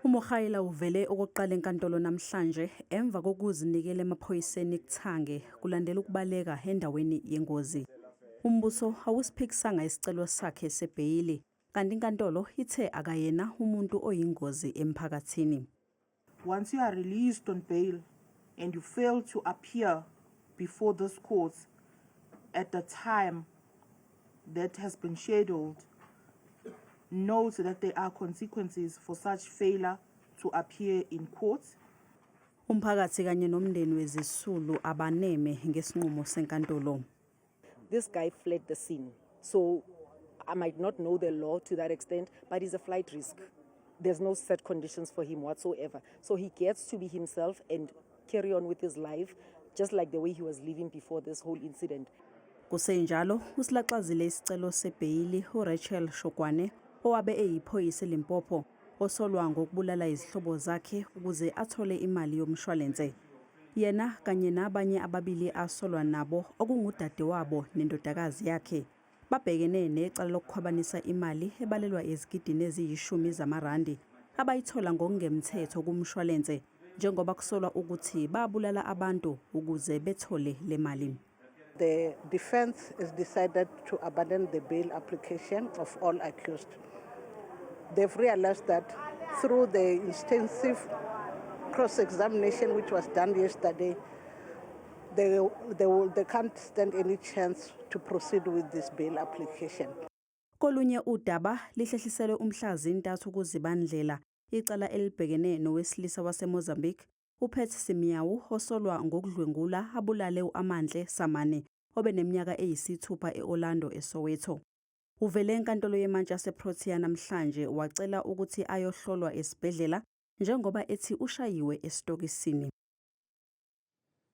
UMogaila uvele okokuqala enkantolo namhlanje emva kokuzinikela emaphoyiseni kuThange kulandela ukubaleka endaweni yengozi. Umbuso awusiphikisanga isicelo sakhe sebheyili, kanti inkantolo ithe akayena umuntu oyingozi emphakathini. Once you are released on bail and you fail to appear before this court at the time that has been scheduled, note that there are consequences for such failure to appear in court. Umphakathi kanye nomndeni wezisulu abaneme ngesinqumo senkantolo. This guy fled the scene, so I might not know the law to that extent, but he's a flight risk. There's no set conditions for him whatsoever. So he gets to be himself and carry on with his life, just like the way he was living before this whole incident. Kusenjalo, usilaxazile isicelo sebheyili uRachel Shokwane, owabe eyiphoyisa eLimpopo, osolwa ngokubulala izihlobo zakhe ukuze athole imali yomshwalense. Yena kanye nabanye ababili asolwa nabo okungudade wabo nendodakazi yakhe babhekene necala lokukhwabanisa imali ebalelwa ezigidini eziyishumi zamarandi abayithola ngokungemthetho kumshwalense njengoba kusolwa ukuthi babulala abantu ukuze bethole le mali. The defense has decided to abandon the bail application of all accused. They've realized that through the extensive cross-examination which was done yesterday, they can't stand any chance to proceed with this bail application. Kolunye udaba lihlehliselwe umhla zintathu kuZibandlela icala elibhekene nowesilisa waseMozambique uPet Simiyawu osolwa ngokudlwengula abulale uAmandle Samane obeneminyaka eyisithupha eOrlando eSoweto. Uvele enkantolo yemantshi yaseProtea namhlanje wacela ukuthi ayohlolwa esibhedlela njengoba ethi ushayiwe esitokisini.